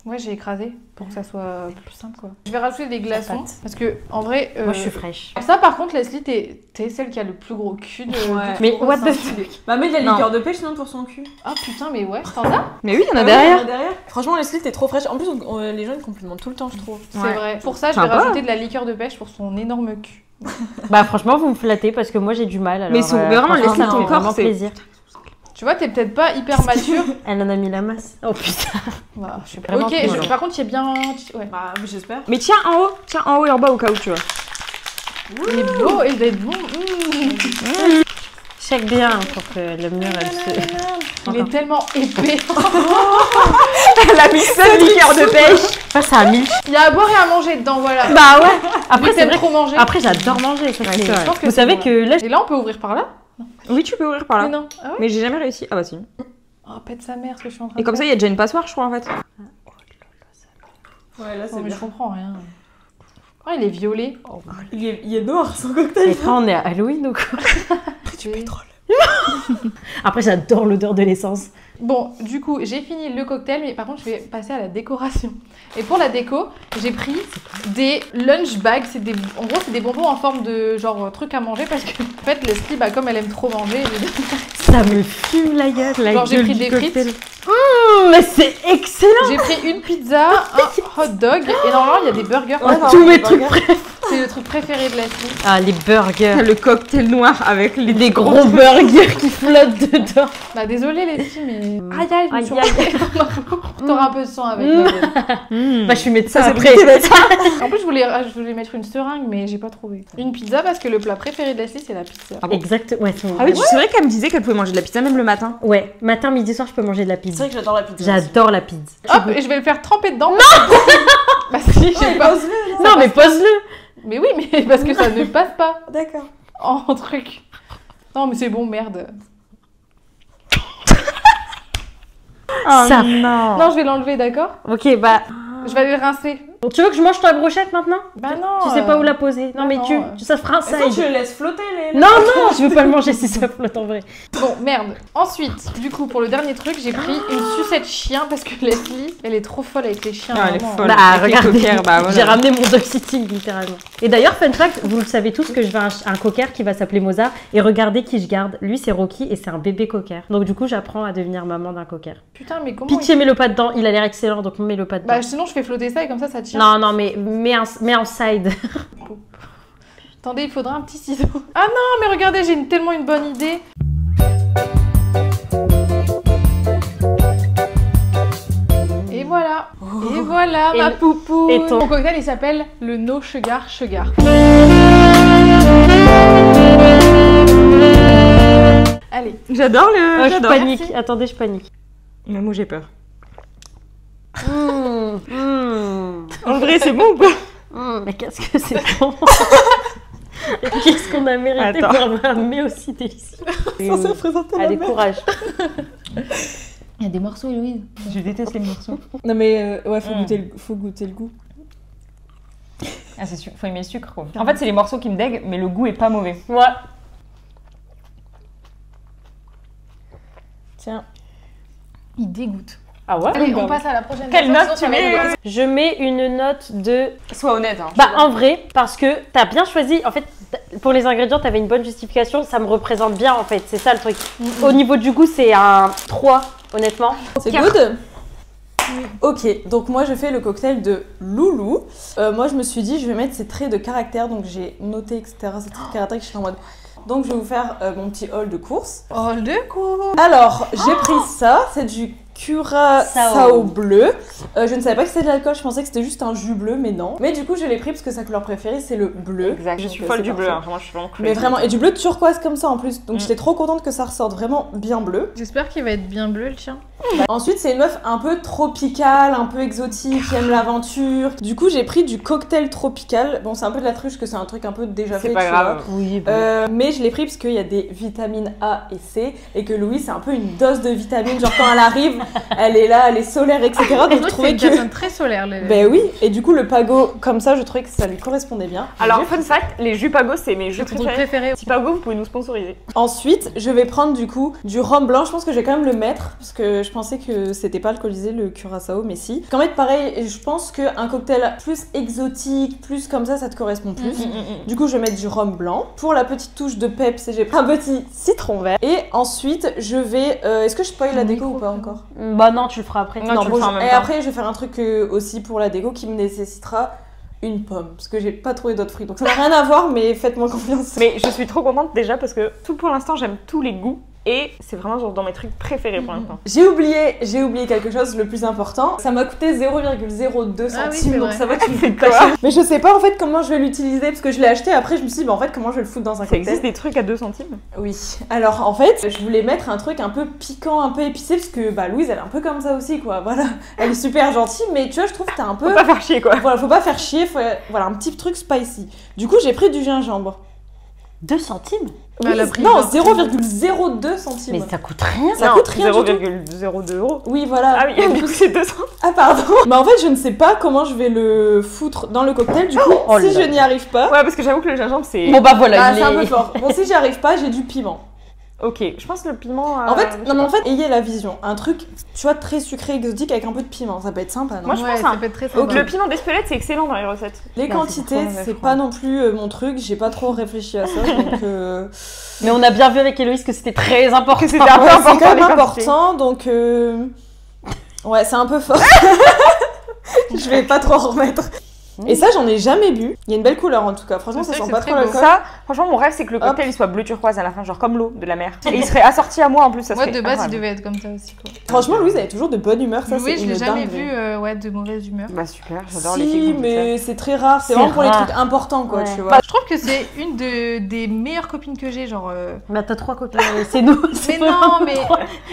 Ouais, j'ai écrasé pour que ça soit plus simple, quoi. Je vais rajouter des glaçons parce que, en vrai. Moi, je suis fraîche. Ça, par contre, Leslie, t'es celle qui a le plus gros cul de. Ouais. Mais tout what the ressenti. Bah mais de la Non. liqueur de pêche sinon pour son cul. Ah putain, mais ouais, t'en as? Mais oui, il y en a Ah oui, derrière. il y en a derrière. Franchement Leslie t'es trop fraîche. En plus les gens ils complimentent tout le temps je trouve. C'est Ouais. vrai. Pour ça, je vais Sympa. rajouter de la liqueur de pêche pour son énorme cul. Bah, franchement, vous me flattez parce que moi, j'ai du mal. Alors, Mais vraiment, franchement, Leslie, ça me ton fait corps, vraiment c'est- plaisir. Tu vois, t'es peut-être pas hyper mature. Elle en a mis la masse. Oh putain. Voilà, je suis Vraiment Ok, cool, alors. par contre, il y a bien. Ouais. Bah j'espère. Mais tiens en haut et en bas au cas où, tu vois. Il est beau, il va être bon. Check bien pour que le mur, elle se... Il est tellement épais. Elle a mis 7 liqueurs de pêche. Ça, ça a mis. Il y a à boire et à manger dedans, voilà. Bah ouais. Après, Après, c'est t'aimes vrai. trop manger. Après, j'adore manger. Ça, Ouais, c'est- c'est vrai. Je pense que Vous c'est savez bon, que là, Et là, on peut ouvrir par là? Oui, tu peux ouvrir par Mais là. non. Ah ouais? Mais j'ai jamais réussi. Ah bah si. Oh, pète sa mère, ce que je suis en train Et de comme ça, faire. il y a déjà une passoire, je crois, en fait. Ouais là Non, c'est mais bien. je comprends rien. Oh, il est violet. Oh, Il est noir son cocktail. et quand on est à Halloween ou quoi? du pétrole. Après, j'adore l'odeur de l'essence. Bon, du coup, j'ai fini le cocktail, mais par contre, je vais passer à la décoration. Et pour la déco, j'ai pris des lunch bags. En gros, c'est des bonbons en forme de genre truc à manger parce que, en fait, Leslie, bah, comme elle aime trop manger, Ça me fume la gueule. La Genre, j'ai gueule pris du des cocktail. frites. Mais c'est excellent. J'ai pris une pizza, un hot dog, et normalement, il y a des burgers. Ouais, Tous mes non, trucs burger. C'est le truc préféré de Leslie. Ah, les burgers. Le cocktail noir avec les gros burgers qui flottent dedans. Bah désolée les filles, mais... Aïe, aïe, aïe. T'auras un peu de sang avec. Bah, je suis médecin Ça, c'est après. En plus, je voulais mettre une seringue, mais j'ai pas trouvé. Une pizza, parce que le plat préféré de Leslie, c'est la pizza. Exact, ouais. Ah oui, c'est vrai qu'elle me disait qu'elle pouvait manger de la pizza même le matin. Ouais, matin, midi, soir, je peux manger de la C'est pizza. vrai que j'adore la pizza. J'adore la pizza. Hop, et je vais le faire tremper dedans. Non. Bah si, j'ai pas... Non, mais pose-le. Mais oui, mais parce que ça ne passe pas D'accord. en truc. Non, mais c'est bon, merde. Ça. Non, je vais l'enlever, d'accord? Ok, bah. Je vais aller le rincer. Tu veux que je mange ta brochette maintenant? Bah non. Tu sais pas où la poser. Non, bah mais non. ça fera un Ça, side. tu le laisses flotter les... Non, non, je veux pas le manger si ça flotte en vrai. Bon, merde. Ensuite, du coup, pour le dernier truc, j'ai pris une sucette chien parce que Leslie, elle est trop folle avec les chiens. Ah, elle est vraiment. folle. Bah, Avec les regardez, cockers, bah, voilà. j'ai ramené mon dog sitting littéralement. Et d'ailleurs, fun fact, vous le savez tous que je veux un cocker qui va s'appeler Mozart. Et regardez qui je garde. Lui, c'est Rocky et c'est un bébé cocker. Donc, du coup, j'apprends à devenir maman d'un cocker. Putain, mais comment... Pitié, mets le pas dedans. Il a l'air excellent, donc mets le pas dedans. Bah sinon, je fais flotter ça et comme ça tire. Non, non, mais mets en side. Attendez, il faudra un petit ciseau. Ah non, mais regardez, j'ai tellement une bonne idée. Et voilà. Et voilà, ma poupou. et ton- Mon cocktail, il s'appelle le No Sugar Sugar. Allez. J'adore le... Oh, je j'adore. panique. Merci. Attendez, je panique. Mais moi j'ai peur. En En vrai, c'est bon ou pas? Mais qu'est-ce que c'est bon. Qu'est-ce qu'on a mérité Attends. pour avoir un mets aussi délicieux. Censé représenter la Allez, mer. courage. Il y a des morceaux, Héloïse. Je déteste les morceaux. Non mais ouais, faut goûter le goût. Ah c'est sûr, faut aimer le sucre quoi. En fait c'est les morceaux qui me déguent, mais le goût est pas mauvais. Ouais. Tiens. Il dégoûte. Ah ouais? Allez, on passe à la prochaine. Quelle version, note sinon, tu ça va mets être- Je mets une note de... Sois honnête hein. Bah en vrai, parce que t'as bien choisi, en fait, pour les ingrédients, t'avais une bonne justification, ça me représente bien en fait, c'est ça le truc. Au niveau du goût, c'est un 3, honnêtement. C'est good. Ok, donc moi je fais le cocktail de Loulou. Moi je me suis dit je vais mettre ces traits de caractère, donc j'ai noté etc. Ces traits de caractère que je suis en mode. Donc je vais vous faire mon petit haul de course. Haul de course. Alors j'ai pris ça, c'est du Curaçao bleu. Je ne savais pas que c'était de l'alcool, je pensais que c'était juste un jus bleu, mais non. Mais du coup je l'ai pris parce que sa couleur préférée c'est le bleu. Exact, je Donc, suis folle c'est du bleu, parfait. hein. Vraiment je suis vraiment Mais vraiment, et du bleu turquoise comme ça en plus. Donc Mm. j'étais trop contente que ça ressorte vraiment bien bleu. J'espère qu'il va être bien bleu le tien. Ensuite, c'est une meuf un peu tropicale, un peu exotique, qui aime l'aventure. Du coup, j'ai pris du cocktail tropical. Bon, c'est un peu de la truche, que c'est un truc un peu déjà fait. C'est pas tu grave. vois. Oui, Mais je l'ai pris parce qu'il y a des vitamines A et C et que Louise, c'est un peu une dose de vitamines. Genre, quand elle arrive, elle est là, elle est solaire, etc. Donc, je C'est trouvais une que. personne très solaire. Les... Ben oui, et du coup, le pago, comme ça, je trouvais que ça lui correspondait bien. Alors fun fact, les jus Pago c'est mes jus C'est ton truc préférés. préféré. Si Pago vous pouvez nous sponsoriser. Ensuite, je vais prendre du coup du rhum blanc. Je pense que je vais quand même le mettre parce que je pensais que c'était pas alcoolisé le Curaçao, mais si. Quand même, pareil, je pense qu'un cocktail plus exotique, plus comme ça te correspond plus. Du coup, je vais mettre du rhum blanc. Pour la petite touche de peps, j'ai pris un petit citron vert. Et ensuite, je vais. Est-ce que je spoil la déco ou pas encore? Bah non, tu le feras après. Non, tu le fais en même et temps. après, je vais faire un truc aussi pour la déco qui me nécessitera une pomme parce que j'ai pas trouvé d'autres fruits. Donc ça n'a rien à voir, mais faites-moi confiance. Mais je suis trop contente déjà parce que tout pour l'instant j'aime tous les goûts et c'est vraiment genre dans mes trucs préférés pour l'instant. J'ai oublié quelque chose, le plus important. Ça m'a coûté 0,02 centimes, Ah oui, c'est donc vrai. ça va, tu me fais Quoi pas cher. Mais je sais pas en fait comment je vais l'utiliser parce que je l'ai acheté. Après, je me suis dit, bah en fait, comment je vais le foutre dans un Ça cocktail. existe des trucs à 2 centimes. Oui. Alors en fait, je voulais mettre un truc un peu piquant, un peu épicé parce que bah Louise, elle est un peu comme ça aussi, quoi. Voilà. Elle est super gentille, mais tu vois, je trouve que t'as un peu. Faut pas faire chier quoi. Voilà, faut pas faire chier. Voilà, un petit truc spicy. Du coup, j'ai pris du gingembre. 2 centimes? Bah, elle a pris non, 20 0,02 centimes. Mais ça coûte rien. Ça coûte rien du tout. 0,02 euros. Oui, voilà. Ah oui, du coup c'est 200. Ah pardon. Mais en fait, je ne sais pas comment je vais le foutre dans le cocktail. Du coup, Oh si là je là. n'y arrive pas, Ouais parce que j'avoue que le gingembre c'est... Bon bah voilà, bah, il c'est un peu est... fort. Bon, si j'y arrive pas, j'ai du piment. Ok, je pense que le piment... En fait, non mais en fait, ayez la vision. Un truc, tu vois, très sucré, exotique avec un peu de piment. Ça peut être sympa, non? Moi, je Ouais, pense ça un- peut être très Donc sympa. le piment d'Espelette c'est excellent dans les recettes. Les Non, quantités, c'est trop mauvais, c'est je pas crois. non plus mon truc. J'ai pas trop réfléchi à ça. Donc, Mais on a bien vu avec Héloïse que c'était très important. C'était un peu ouais, c'est important, quand même les quantités. important. Donc, ouais, c'est un peu fort. Je vais pas trop en remettre. Et ça, j'en ai jamais bu. Il y a une belle couleur en tout cas. Franchement, ça sent pas trop l'alcool. Ça, franchement, mon rêve, c'est que le cocktail il soit bleu turquoise à la fin, genre comme l'eau de la mer. Et il serait assorti à moi en plus. Ça Moi, serait de base, il incroyable. devait être comme ça aussi, quoi. Franchement, Louise, elle est toujours de bonne humeur. Ça, Oui, c'est je l'ai une jamais dinguerie. vu de mauvaise humeur. Bah super, j'adore les filles Si, qui goûtent mais c'est très rare. C'est vraiment pour les trucs importants, quoi, tu vois. Je trouve que c'est une des meilleures copines que j'ai, genre. Bah t'as 3 copines, c'est nous. Mais non, mais.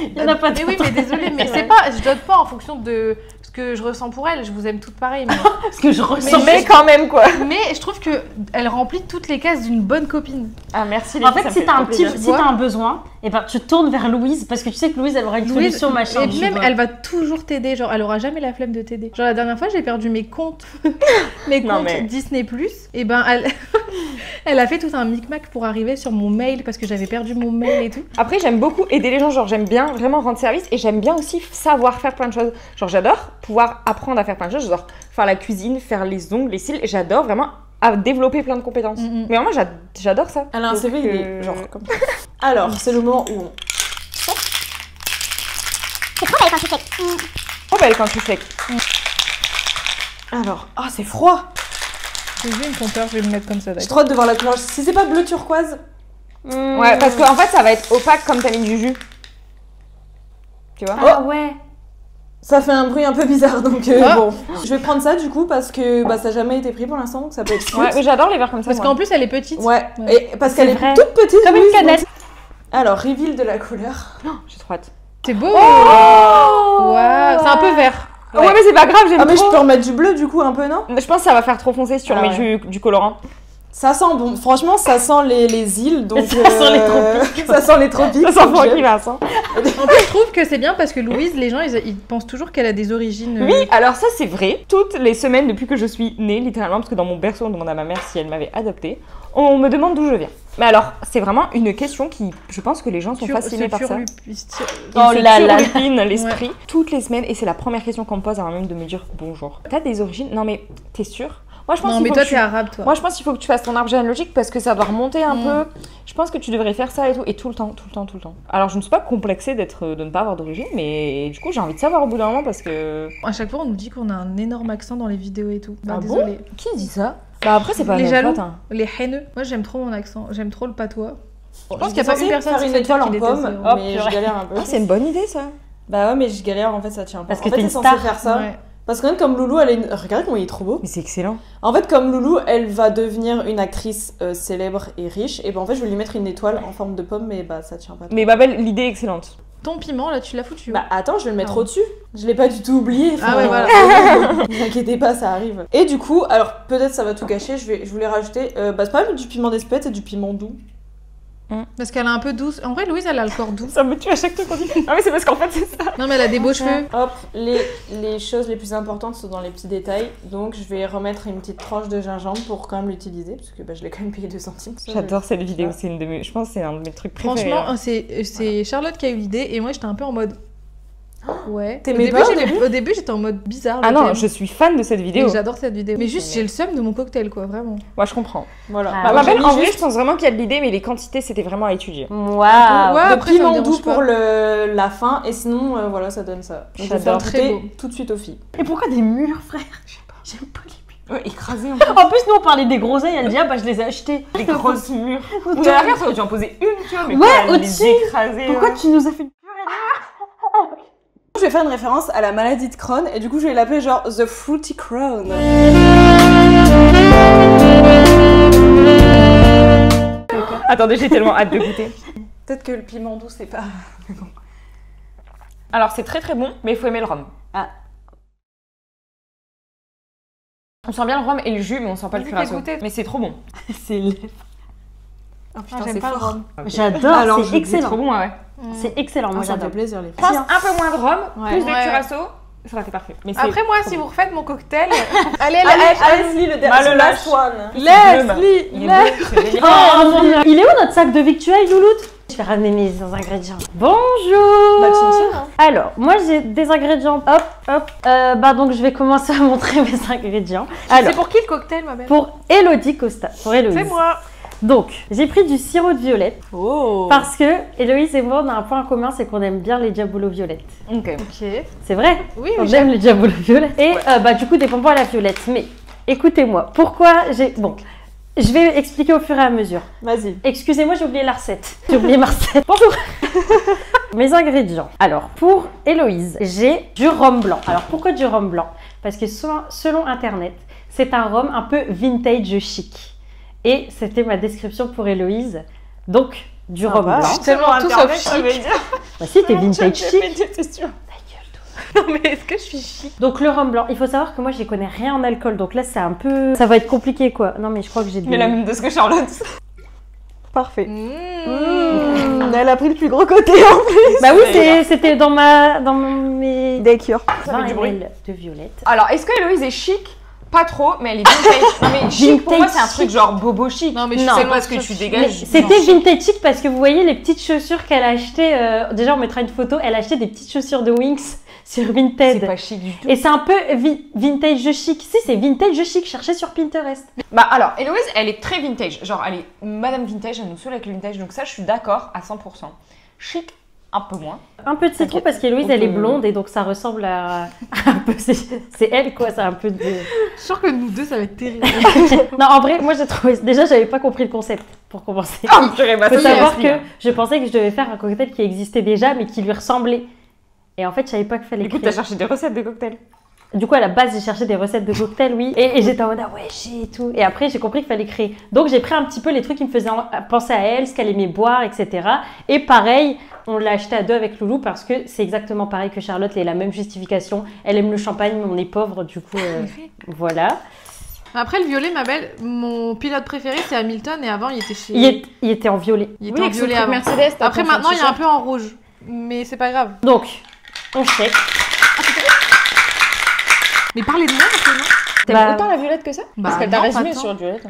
Il y en a pas de Mais oui, mais désolée, mais c'est pas. Je dote pas en fonction de ce que je ressens pour elle. Je vous aime toutes pareilles. Mais... Parce que je ressens. Mais quand même, quoi. Mais je trouve que elle remplit toutes les cases d'une bonne copine. Ah merci les En filles, fait, ça si me t'as fait un trop si plaisir. t'as un besoin, et ben tu te tournes vers Louise parce que tu sais que Louise elle aura une solution machin. Et tu même vois. elle va toujours t'aider, genre elle aura jamais la flemme de t'aider. Genre la dernière fois j'ai perdu mes comptes, Non, mais- Disney+, et ben elle... elle a fait tout un micmac pour arriver sur mon mail parce que j'avais perdu mon mail et tout. Après, j'aime beaucoup aider les gens, genre j'aime bien vraiment rendre service et j'aime bien aussi savoir faire plein de choses. Genre j'adore pouvoir apprendre à faire plein de choses, j'adore faire la cuisine, faire les ongles, les cils, et j'adore vraiment à développer plein de compétences. Mais vraiment, j'adore ça. Elle a un Donc, CV, il est genre comme ça. Alors, c'est le moment où on... Trop belle quand tu fais. Alors, ah, c'est froid. J'ai vu une compteur, je vais me mettre comme ça, J'ai d'accord. trop hâte de voir la couleur. Si c'est pas bleu turquoise... Ouais, parce qu'en fait, ça va être opaque comme t'as mis du jus. Tu vois? Ah ouais. Ça fait un bruit un peu bizarre, donc Ah. bon. Je vais prendre ça du coup parce que bah, ça n'a jamais été pris pour l'instant, donc ça peut être cute. Ouais, mais j'adore les verres comme ça. Parce moi. qu'en plus elle est petite. Ouais, Ouais. et parce qu'elle est vrai. toute petite. Comme une Louise, canette. donc- Alors, reveal de la couleur. J'ai trop hâte. C'est beau. Oh Waouh, c'est un peu vert. Ouais, mais c'est pas grave, j'aime Ah, mais je trop. peux remettre du bleu du coup un peu, non? Je pense que ça va faire trop foncé si tu Ah remets ouais. du colorant. Ça sent bon, franchement, ça sent les îles, donc. Ça sent les tropiques. Ça sent les tropiques. Ça sent donc fort j'aime. qui va, ça. En plus je trouve que c'est bien parce que Louise, les gens ils pensent toujours qu'elle a des origines. Oui, alors ça c'est vrai. Toutes les semaines depuis que je suis née, littéralement, parce que dans mon berceau, on demande à ma mère si elle m'avait adoptée, on me demande d'où je viens. Mais alors, c'est vraiment une question qui, je pense que les gens sont fascinés par ça. Oh là là. Turlupine l'esprit toutes les semaines, et c'est la première question qu'on me pose avant même de me dire bonjour. T'as des origines? Non mais t'es sûre? Moi je pense Non qu'il mais faut toi que t'es arabe toi. Moi je pense qu'il faut que tu fasses ton arbre généalogique parce que ça doit remonter un peu. Je pense que tu devrais faire ça et tout, et tout le temps. Alors je ne suis pas complexée de ne pas avoir d'origine, mais du coup j'ai envie de savoir au bout d'un moment parce que... À chaque fois on nous dit qu'on a un énorme accent dans les vidéos et tout. Bah Ah bon? désolée. Qui dit ça? Bah après c'est pas Les notre jaloux. faute, hein. Les haineux. Moi j'aime trop mon accent, j'aime trop le patois. Je pense qu'il y a pas une personne faire sur une cette étoile terre en qui pomme, déteste, mais purée. je galère un peu. Ah c'est une bonne idée ça. Bah ouais, mais je galère en fait, ça tient pas. Parce que en fait, t'es une c'est censé star. faire ça. Ouais. Parce que même comme Loulou, elle est. Regardez comment il est trop beau. Mais c'est excellent. En fait, comme Loulou, elle va devenir une actrice célèbre et riche, et ben en fait, je vais lui mettre une étoile en forme de pomme, mais bah ça tient pas. Mais Babel, l'idée est excellente. Ton piment là tu l'as foutu. Bah attends, je vais le mettre Ah. au-dessus. Je l'ai pas du tout oublié. Ah ouais, voilà. Ne vous inquiétez pas, ça arrive. Et du coup, alors peut-être ça va tout gâcher, je voulais rajouter. Bah c'est pas même du piment d'espèce, c'est du piment doux. Parce qu'elle est un peu douce. En vrai Louise elle a le corps doux. Ça me tue à chaque truc qu'on dit. Non mais c'est parce qu'en fait c'est ça. Non mais elle a des beaux cheveux. Hop, les choses les plus importantes sont dans les petits détails. Donc je vais remettre une petite tranche de gingembre pour quand même l'utiliser, parce que bah, je l'ai quand même payé 2 centimes. J'adore cette vidéo, c'est une de mes... je pense que c'est un de mes trucs préférés. Franchement c'est Charlotte qui a eu l'idée et moi j'étais un peu en mode. Ouais. T'aimais pas Au début j'étais en mode bizarre. Ah non, thème. je suis fan de cette Et vidéo. j'adore cette vidéo. Mais juste j'ai le seum de mon cocktail quoi, vraiment. Moi je comprends. Voilà. Ah, Bah, Moi, j'ai Babel, mis en vrai, juste je pense vraiment qu'il y a de l'idée, mais les quantités c'était vraiment à étudier. Waouh. Ouais, de après, ça me piment dérange doux pas. pour la fin, et sinon voilà, ça donne ça. Donc, je vais faire J'adore. Très goûter beau. tout de suite aux filles. Et pourquoi des murs, frère? Je sais pas. J'aime pas les murs. Ouais, écrasé en fait. En plus, nous on parlait des groseilles, elle dit ah bah je les ai achetés. Des grosses murs. Ou derrière, ça aurait dû en poser une, tu vois, mais Ouais, pas les au-dessus. écraser. Pourquoi tu nous as fait une Je vais faire une référence à la maladie de Crohn, et du coup je vais l'appeler genre The Fruity Crown. Attendez, j'ai tellement hâte de goûter. Peut-être que le piment doux c'est pas... Alors c'est très très bon, mais il faut aimer le rhum. Ah. On sent bien le rhum et le jus, mais on sent pas le Vas-y, curaçao. fais goûter. Mais c'est trop bon. C'est lèvres. Oh putain, j'aime c'est pas le fort. rhum. J'adore, Alors, c'est je- C'est trop excellent. bon, ouais. C'est excellent, moi Ah, ça me fait j'adore. plaisir les Je pense filles. un peu moins de rhum, Ouais. plus de Ouais. curaçao, ça aurait été parfait. Mais c'est Après moi trop si bon. vous refaites mon cocktail. Allez Leslie, le Bah, le last one. Leslie. Il est bleu, c'est génial. Oh mon dieu. Il est où notre sac de victuailles, Louloute? Je vais ramener mes ingrédients. Bonjour. Bah, chin chin, hein. Alors, moi j'ai des ingrédients. Hop, hop. Bah donc je vais commencer à montrer mes ingrédients. Alors, C'est pour qui le cocktail ma belle? pour Elodie Costa. Pour Héloïse. C'est moi. Donc, j'ai pris du sirop de violette. Oh. Parce que Héloïse et moi, on a un point en commun, c'est qu'on aime bien les diabolos violettes. Ok. Ok. C'est vrai? Oui On oui. aime les diabolos violettes. Et bah du coup, des bonbons à la violette. Mais écoutez-moi. Pourquoi j'ai... Bon, je vais expliquer au fur et à mesure. Vas-y. Excusez-moi, j'ai oublié la recette. J'ai oublié ma recette. Bonjour. Mes ingrédients. Alors, pour Héloïse, j'ai du rhum blanc. Alors, pourquoi du rhum blanc? Parce que selon Internet, c'est un rhum un peu vintage chic. Et c'était ma description pour Héloïse. Donc, du rhum blanc. Je suis tellement tout sauf chic. Bah si, t'es vintage chic. Non mais est-ce que je suis chic? Donc le rhum blanc, il faut savoir que moi j'y connais rien en alcool, donc là c'est un peu... Ça va être compliqué quoi. Non mais je crois que j'ai... Mais la même de ce que Charlotte. Parfait. Elle a pris le plus gros côté en plus. Bah oui, c'était dans mes... D'accord. 20 ml de violette. Alors est-ce que Héloïse est chic? Pas trop, mais elle est vintage. Non mais chic pour moi c'est un truc genre bobo chic. Non mais je sais sais pas ce que tu dégages. C'était vintage chic parce que vous voyez les petites chaussures qu'elle a achetées. Déjà on mettra une photo, elle a acheté des petites chaussures de Winx sur Vinted. C'est pas chic du tout. Et c'est un peu vintage chic. Si, c'est vintage chic, cherchez sur Pinterest. Bah alors, Héloïse, elle est très vintage. Genre, elle est Madame Vintage, elle nous saoule avec le vintage. Donc ça, je suis d'accord à 100%. Chic, un peu moins. Un peu de citron parce qu'Héloïse, elle est blonde et donc ça ressemble à... un peu... C'est elle, quoi. C'est un peu de... Je suis sûre que nous deux, ça va être terrible. Non, en vrai, moi, j'ai trouvé... Déjà, j'avais pas compris le concept, pour commencer. Oh, purée, bah, faut savoir que je pensais que je devais faire un cocktail qui existait déjà, mais qui lui ressemblait. Et en fait, je savais pas qu'il fallait créer. Du coup, t'as cherché des recettes de cocktails? Du coup, à la base, j'ai cherché des recettes de cocktails, oui. Et j'étais en mode, ah ouais, j'ai tout. Et après, j'ai compris qu'il fallait créer. Donc, j'ai pris un petit peu les trucs qui me faisaient penser à elle, ce qu'elle aimait boire, etc. Et pareil, on l'a acheté à deux avec Loulou parce que c'est exactement pareil que Charlotte. Elle a la même justification. Elle aime le champagne, mais on est pauvre, du coup, voilà. Après, le violet, ma belle, mon pilote préféré, c'est Hamilton. Et avant, il était chez... Il était en violet. Il était en violet avant. Mercedes, après, maintenant, il est un peu en rouge. Mais c'est pas grave. Donc, on check. Mais parlez de moi un peu, non? T'aimes autant la violette que ça? Parce qu'elle t'a résumé sur le violette.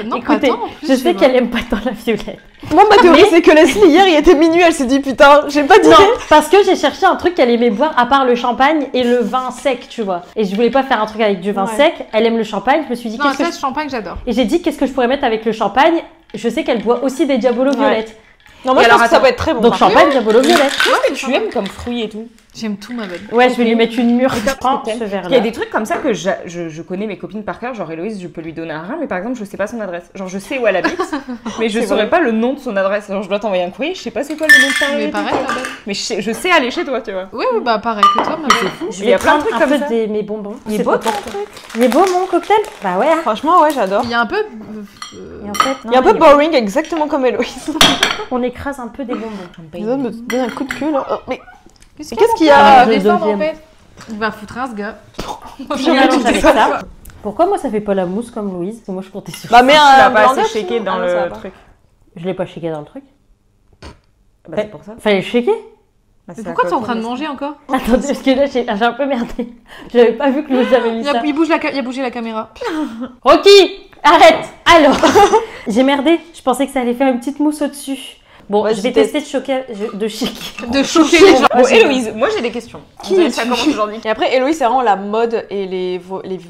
Non, écoutez, pas tant, en plus, je sais qu'elle aime pas tant la violette. Moi, ma théorie, c'est que Leslie, hier, il était minuit, elle s'est dit putain, j'ai pas dit. Non, parce que j'ai cherché un truc qu'elle aimait boire à part le champagne et le vin sec, tu vois. Et je voulais pas faire un truc avec du vin sec. Elle aime le champagne. Je me suis dit, non, qu'est-ce que champagne, j'adore. Et j'ai dit, qu'est-ce que je pourrais mettre avec le champagne? Je sais qu'elle boit aussi des Diabolo violettes. Non, moi, je pense que ça va être très bon. Donc, champagne, Diabolo violette. Qu'est-ce que tu aimes comme fruits et tout? J'aime tout, ma belle. Ouais, je vais lui mettre une mûre. Prends ce verre-là. Il y a des trucs comme ça que je connais mes copines par cœur. Genre Héloïse, je peux lui donner un rein, mais par exemple, je sais pas son adresse. Genre, je sais où elle habite, mais je saurais pas le nom de son adresse. Genre, je dois t'envoyer un courrier, je sais pas c'est quoi le nom de ta rue. Mais pareil, ma belle. Mais je sais aller chez toi, tu vois. Oui, bah pareil que toi, ma belle. Je vais prendre un peu de mes bonbons. Il est beau ton truc. Il est beau mon cocktail? Bah ouais. Franchement, ouais, j'adore. Il y a un peu. Et en fait, il y a un peu boring, exactement comme Héloïse. On écrase un peu des bonbons. Ça me donne un coup de cul là. Mais qu'est-ce qu'il y a? Descendre en fait. Il va foutre un ce gars. Je mélange avec ça. Pourquoi moi ça fait pas la mousse comme Louise? Parce que moi je comptais sur ça. Bah mais un blanc d'œuf shaké dans le truc. Je l'ai pas shaké dans le truc. Bah c'est pour ça. Fallait le shaker. Mais pourquoi tu es en train de manger encore? Attendez, parce que là j'ai un peu merdé. J'avais pas vu que Louise avait mis ça. Il a bougé la caméra. Rocky, arrête. Alors, j'ai merdé. Je pensais que ça allait faire une petite mousse au-dessus. Bon, je vais tester de choquer les gens. Bon, Héloïse, moi j'ai des questions. Qui ça commence aujourd'hui? Et après, Héloïse, c'est vraiment la mode et les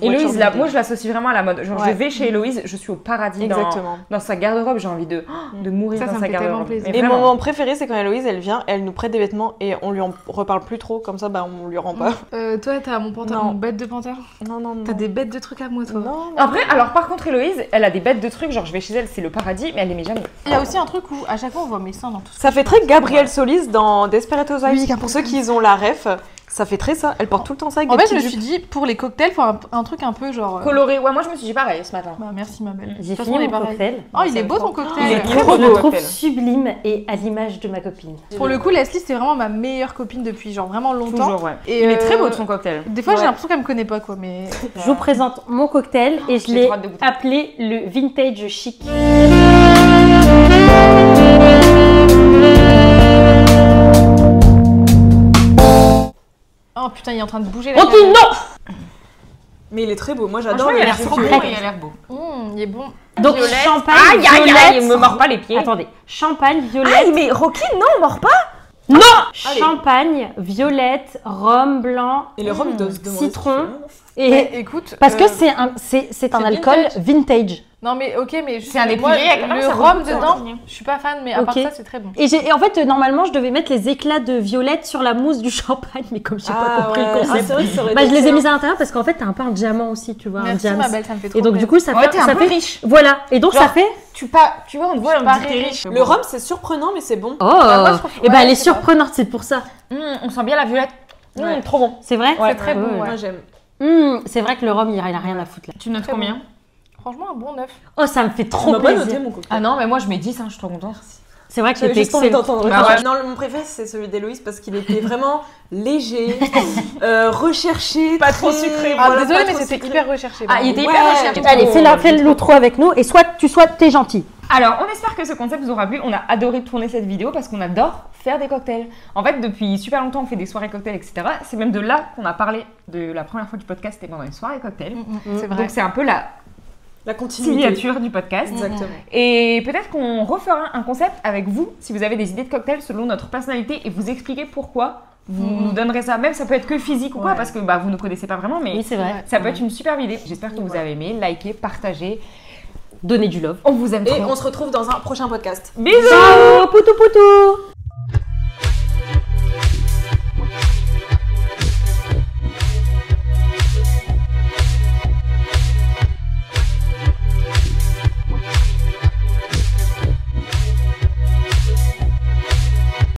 Héloïse, moi je l'associe vraiment à la mode. Genre, je vais chez Héloïse, je suis au paradis dans sa garde-robe. J'ai envie de mourir dans sa garde-robe. Et mon moment préféré, c'est quand Héloïse, elle vient, elle nous prête des vêtements et on lui en reparle plus trop. Comme ça, bah on lui rend pas. Toi, t'as mon bête de panthère? Non. T'as des bêtes de trucs à moi, toi? Non. Après, alors par contre, Héloïse, elle a des bêtes de trucs. Genre, je vais chez elle, c'est le paradis, mais elle les met jamais. Il y a aussi un truc où à chaque fois on voit mes seins dans tout ça. Ça fait très Gabrielle Solis dans Desperate Housewives. Oui, pour ceux qui ont la ref, ça fait très ça. Elle porte tout le temps ça avec des petites jupes. En fait, je me suis dit, pour les cocktails, faut un truc un peu genre... coloré. Ouais, moi je me suis dit pareil ce matin. Bah merci ma belle. J'ai fini mon cocktail. Oh, il est beau ton cocktail. Il est très beau. Je le trouve sublime et à l'image de ma copine. Pour le coup, Leslie, c'est vraiment ma meilleure copine depuis genre vraiment longtemps. Toujours, ouais. Et il est très beau ton cocktail. Des fois, j'ai l'impression qu'elle me connaît pas, quoi, mais... Je vous présente mon cocktail et je l'ai appelé le Vintage Chic. Oh putain, il est en train de bouger la Rocky, non! Mais il est très beau, moi j'adore. Il a l'air trop beau, il a l'air beau. Il est bon. Donc violette. champagne, violette. Il me mord pas les pieds. Attendez, champagne, violette. Mais Rocky, non, mord pas. Non. Champagne, violette, rhum blanc, et le rhum citron, Et écoute, parce que c'est un alcool vintage. Non mais ok, mais C'est un des moi, plus vieilles, le ça rhum goûte, dedans, je suis pas fan, mais à part Ok. ça c'est très bon. Et en fait, normalement, je devais mettre les éclats de violette sur la mousse du champagne, mais comme j'ai pas compris le concept, c'est vrai que ça aurait bah, été je les ai excellent. mis à l'intérieur parce qu'en fait, t'as un peu un diamant aussi, tu vois, Merci un diams. ma belle, ça me fait trop Et donc du plaisir. coup, ça Ouais, fait, t'es un ça peu fait riche. Voilà. Et donc ça Genre, fait. Tu vois, on te voit, on pas dit t'es riche. riche. Le rhum, c'est surprenant, mais c'est bon. Oh. moi, je trouve- Et ben ouais, elle est c'est pas- surprenante, c'est pour ça. On sent bien la violette. Ouais. Trop bon. C'est vrai. C'est très bon, ouais. Moi, j'aime. C'est vrai que le rhum, il a rien à foutre là. Tu notes Très combien? Franchement, un bon 9. Oh, ça me fait On trop m'a pas noté plaisir. mon cocktail. Ah non, mais moi je mets 10, je suis trop contente. C'est vrai que J'avais c'était juste envie excellent. d'entendre. Bah ouais. Non, mon préféré, c'est celui d'Héloïse parce qu'il était vraiment léger, recherché. Pas trop très- sucré. Ah, voilà, désolée, pas mais trop c'était sucré. hyper recherché. Ah, il était Ouais, hyper recherché. Allez, fais l'outro avec nous et soit t'es gentil. Alors, on espère que ce concept vous aura plu. On a adoré tourner cette vidéo parce qu'on adore faire des cocktails. En fait, depuis super longtemps, on fait des soirées cocktails, etc. C'est même de là qu'on a parlé de la première fois du podcast, c'était pendant les soirées cocktails. C'est vrai. Donc, c'est un peu la La continuité. signature du podcast. Exactement. Et peut-être qu'on refera un concept avec vous, si vous avez des idées de cocktails selon notre personnalité et vous expliquer pourquoi. Vous nous donnerez ça, même ça peut être que physique ou quoi, parce que vous ne connaissez pas vraiment, mais Oui, c'est vrai. ça peut être une superbe idée. J'espère que vous avez aimé, likez, partagez. Donnez du love. On vous aime Et trop. on se retrouve dans un prochain podcast. Bisous. Ciao, poutou poutou.